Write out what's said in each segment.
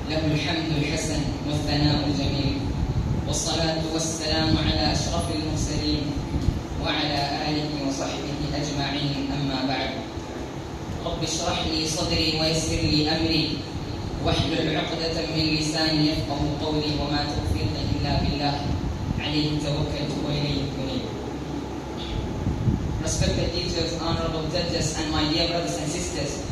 له الحمد الحسن والثناء الجميل والصلاة والسلام على أشرف المرسلين وعلى آله وصحبه أجمعين أما بعد رب اشرح لي صدري ويسر لي أمري واحلل عقدة من لساني يفقه قولي وما توفيقي إلا بالله عليه توكلت وإليه أنيب. Respected teachers, honorable judges, and my dear brothers and sisters,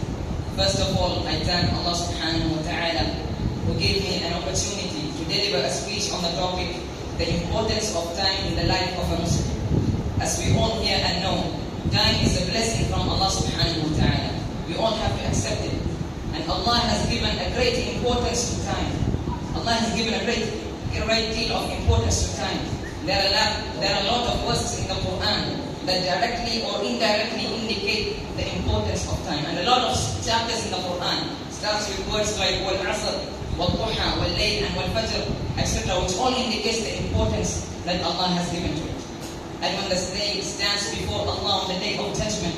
first of all, I thank Allah subhanahu wa ta'ala who gave me an opportunity to deliver a speech on the topic, the importance of time in the life of a Muslim. As we all hear and know, time is a blessing from Allah subhanahu wa ta'ala. We all have to accept it. And Allah has given a great importance to time. Allah has given a great deal of importance to time. There are a lot of verses in the Quran that directly or indirectly indicate the importance of time. And a lot of chapters in the Quran starts with words like wal-asr, wal-duha, wal-layl, and wal-fajr, etc., which all indicates the importance that Allah has given to it. And when the slave stands before Allah on the day of judgment,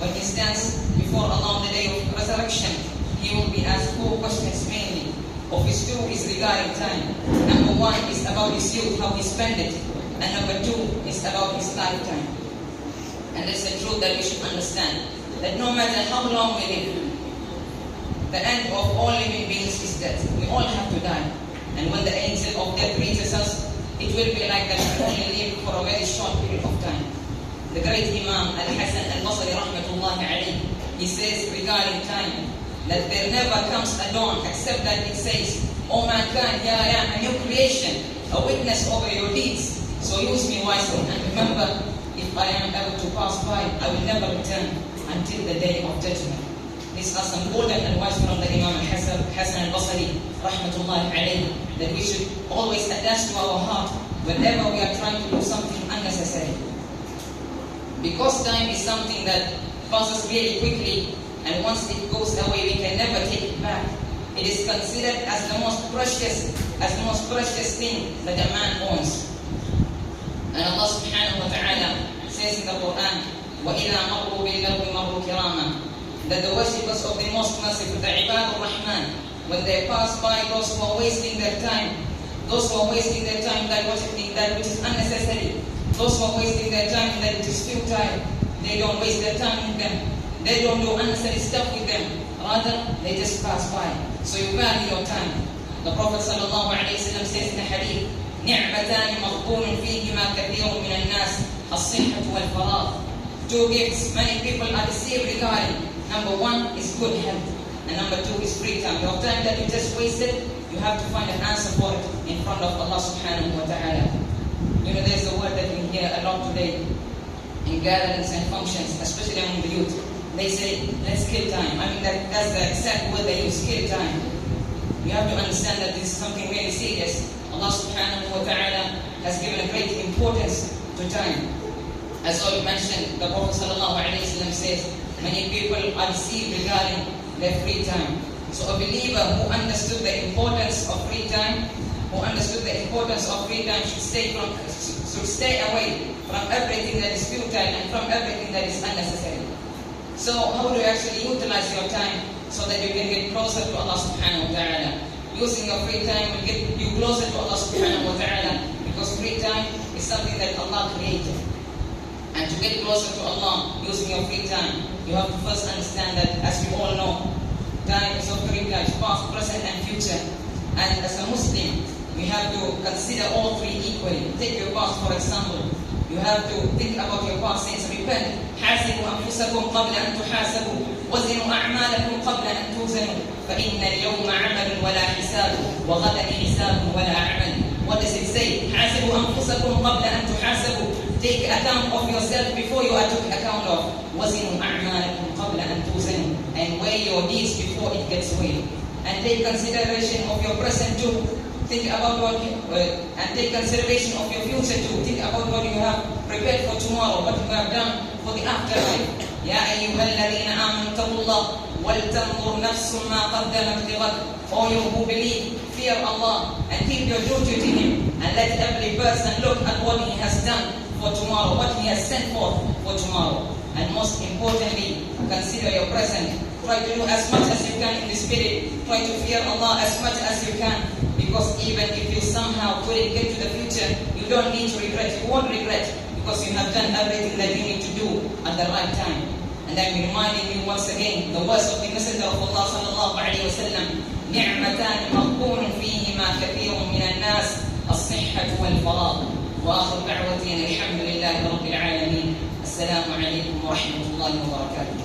when he stands before Allah on the day of resurrection, he will be asked 4 questions mainly. Of his 2 is regarding time. Number 1 is about his youth, how he spent it. And number 2 is about his lifetime. And it's a truth that we should understand, that no matter how long we live, the end of all living beings is death. We all have to die. And when the angel of death reaches us, it will be like that we only live for a very short period of time. The great Imam Al-Hasan Al-Basri rahmatullahi alayhi, he says regarding time, that there never comes a dawn except that it says, O mankind, here I am, a new creation, a witness over your deeds. So use me wisely and remember, if I am able to pass by, I will never return until the day of judgment. These are some golden advice from the Imam Hasan al-Basri, rahmatullahi alayhi, that we should always attach to our heart whenever we are trying to do something unnecessary. Because time is something that passes really quickly, and once it goes away, we can never take it back. It is considered as the most precious thing that a man owns. And Allah subhanahu wa ta'ala says in the Quran, وَإِذَا مَرُّوا بِاللَّغْوِ مَرُّوا كِرَامًا, that the worshippers of the Most Merciful, the Ibad al-Rahman, when they pass by those who are wasting their time, that worshipping that which is unnecessary, those who are wasting their time that which is futile, they don't waste their time with them. They don't do unnecessary stuff with them. Rather, they just pass by. So you value your time. The Prophet sallallahu alayhi wa sallam says in the hadith, نِعْمَتَانِ مَغْبُونٌ فِيهِمَا كَثِيرٌ مِنَ النَّاسِ الصِّحَّةُ وَالْفَرَاغُ. 2 gifts many people are deceived regarding. Number 1 is good health. And number 2 is free time. Your time that you just wasted, you have to find an answer for it in front of Allah subhanahu wa ta'ala. You know, there's a word that we hear a lot today in gatherings and functions, especially among the youth. They say, let's kill time. I mean, that's the exact word they use, kill time. You have to understand that this is something very serious. Allah subhanahu wa ta'ala has given a great importance to time. As already mentioned, the Prophet sallallahu alayhi wa sallam says, many people are deceived regarding their free time. So a believer who understood the importance of free time, should stay away from everything that is futile and from everything that is unnecessary. So how do you actually utilize your time so that you can get closer to Allah subhanahu wa ta'ala? Using your free time will get you closer to Allah subhanahu wa ta'ala, because free time is something that Allah created. And to get closer to Allah using your free time, you have to first understand that, as we all know, time is of 3 types, past, present, and future. And as a Muslim, we have to consider all 3 equally. Take your past, for example. You have to think about your past sins. Repent. حاسبوا أنفسكم قبل أن تحاسبوا وزنوا أعمالكم قبل أن توزنوا فإن اليوم عمل ولا حساب وغدا حساب ولا عمل. What does it say? حاسبوا أنفسكم قبل أن تحاسبوا. Take account of yourself before you are taken account of. وزنوا أعمالكم قبل أن توزنوا. And weigh your deeds before it gets weighed. And take consideration of your present too. Think about and take consideration of your future too. Think about what you have prepared for tomorrow, what you have done for the afterlife. يا أيها الذين آمنوا اتقوا الله ولتنظر نفس ما قدمت لغد. All you who believe, fear Allah and keep your duty to Him, and let every person look at what he has done for tomorrow, what he has sent forth for tomorrow. And most importantly, consider your present. Try to do as much as you can in the spirit. Try to fear Allah as much as you can. Because even if you somehow couldn't get to the future, you don't need to regret. You won't regret because you have done everything that you need to do at the right time. And I'm reminding you once again the words of the Messenger of Allah sallallahu alayhi wa sallam. نعمتان مغبون فيهما كثير من الناس الصحة والفراغ. وآخر دعوتي أن الحمد لله رب العالمين. السلام عليكم ورحمة الله وبركاته.